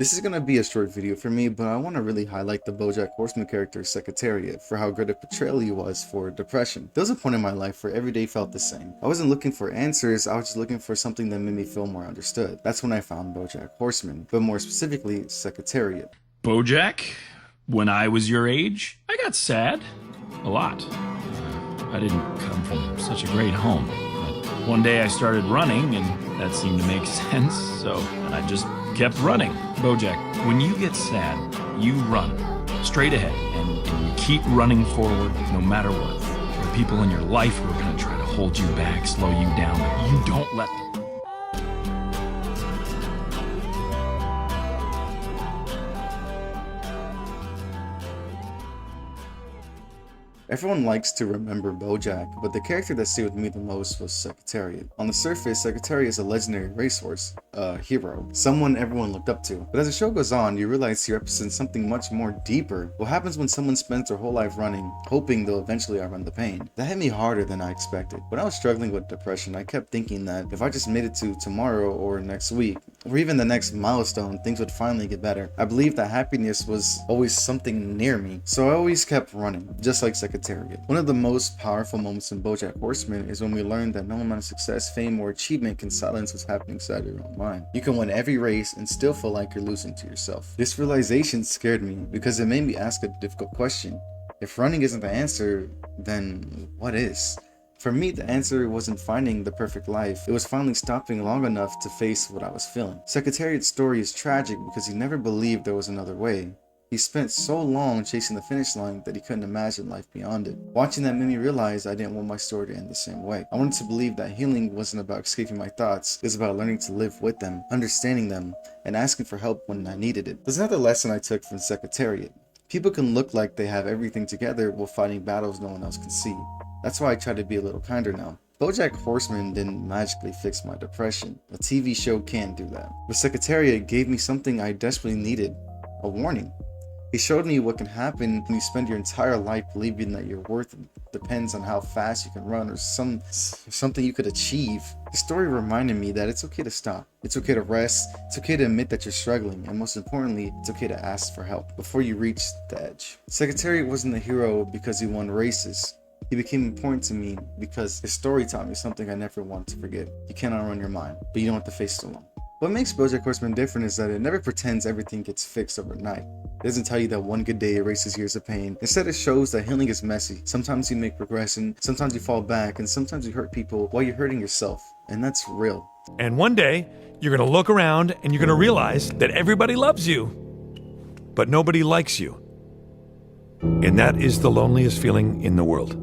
This is going to be a short video for me, but I want to really highlight the Bojack Horseman character Secretariat for how good a portrayal he was for depression. There was a point in my life where every day felt the same. I wasn't looking for answers, I was just looking for something that made me feel more understood. That's when I found Bojack Horseman, but more specifically, Secretariat. Bojack, when I was your age, I got sad. A lot. I didn't come from such a great home. But one day I started running, and that seemed to make sense, so I just kept running. Bojack, when you get sad, you run straight ahead, and you keep running forward no matter what. There are people in your life who are going to try to hold you back, slow you down, but you don't let them. Everyone likes to remember Bojack, but the character that stayed with me the most was Secretariat. On the surface, Secretariat is a legendary racehorse, a hero, someone everyone looked up to. But as the show goes on, you realize he represents something much more deeper. What happens when someone spends their whole life running, hoping they'll eventually outrun the pain? That hit me harder than I expected. When I was struggling with depression, I kept thinking that if I just made it to tomorrow or next week, or even the next milestone, things would finally get better. I believed that happiness was always something near me, so I always kept running, just like Secretariat. One of the most powerful moments in Bojack Horseman is when we learn that no amount of success, fame, or achievement can silence what's happening inside your own mind. You can win every race and still feel like you're losing to yourself. This realization scared me because it made me ask a difficult question. If running isn't the answer, then what is? For me, the answer wasn't finding the perfect life, it was finally stopping long enough to face what I was feeling. Secretariat's story is tragic because he never believed there was another way. He spent so long chasing the finish line that he couldn't imagine life beyond it. Watching that made me realize I didn't want my story to end the same way. I wanted to believe that healing wasn't about escaping my thoughts, it was about learning to live with them, understanding them, and asking for help when I needed it. There's another lesson I took from Secretariat. People can look like they have everything together while fighting battles no one else can see. That's why I try to be a little kinder now. Bojack Horseman didn't magically fix my depression. A TV show can't do that. But Secretariat gave me something I desperately needed, a warning. He showed me what can happen when you spend your entire life believing that your worth depends on how fast you can run or something you could achieve. The story reminded me that it's okay to stop. It's okay to rest. It's okay to admit that you're struggling. And most importantly, it's okay to ask for help before you reach the edge. Secretariat wasn't a hero because he won races. He became important to me because his story taught me something I never want to forget. You cannot run your mind, but you don't have to face it alone. What makes Bojack Horseman different is that it never pretends everything gets fixed overnight. It doesn't tell you that one good day erases years of pain. Instead, it shows that healing is messy. Sometimes you make progression, sometimes you fall back, and sometimes you hurt people while you're hurting yourself. And that's real. And one day, you're going to look around and you're going to realize that everybody loves you, but nobody likes you. And that is the loneliest feeling in the world.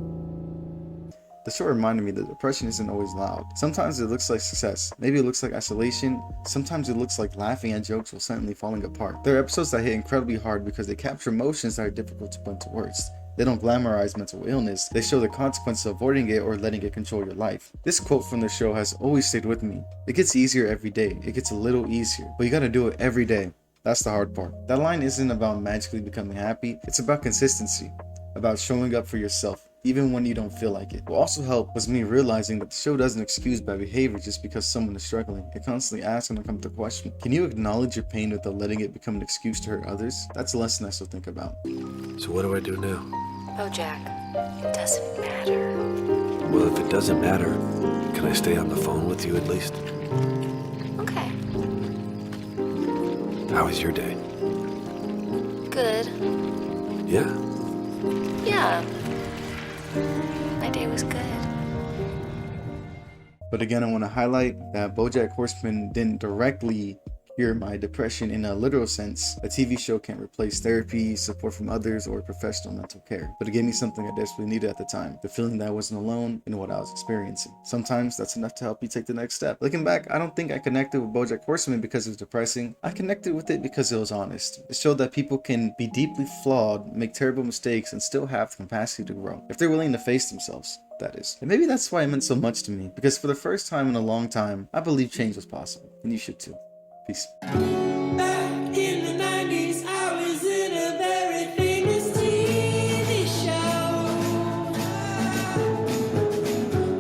The show reminded me that depression isn't always loud. Sometimes it looks like success. Maybe it looks like isolation. Sometimes it looks like laughing at jokes while suddenly falling apart. There are episodes that hit incredibly hard because they capture emotions that are difficult to put into words. They don't glamorize mental illness. They show the consequence of avoiding it or letting it control your life. This quote from the show has always stayed with me. It gets easier every day. It gets a little easier, but you gotta do it every day. That's the hard part. That line isn't about magically becoming happy. It's about consistency, about showing up for yourself, even when you don't feel like it. What also helped was me realizing that the show doesn't excuse bad behavior just because someone is struggling. It constantly asks and comes to question, can you acknowledge your pain without letting it become an excuse to hurt others? That's a lesson I still think about. So what do I do now? Bojack, it doesn't matter. Well, if it doesn't matter, can I stay on the phone with you at least? Okay. How was your day? Good. Yeah? Yeah. My day was good. But again, I want to highlight that Bojack Horseman didn't directly cure my depression in a literal sense. A TV show can't replace therapy, support from others, or professional mental care. But it gave me something I desperately needed at the time, the feeling that I wasn't alone in what I was experiencing. Sometimes that's enough to help you take the next step. Looking back, I don't think I connected with Bojack Horseman because it was depressing. I connected with it because it was honest. It showed that people can be deeply flawed, make terrible mistakes, and still have the capacity to grow, if they're willing to face themselves. That is. And maybe that's why it meant so much to me, because for the first time in a long time, I believe change was possible, and you should too. Peace.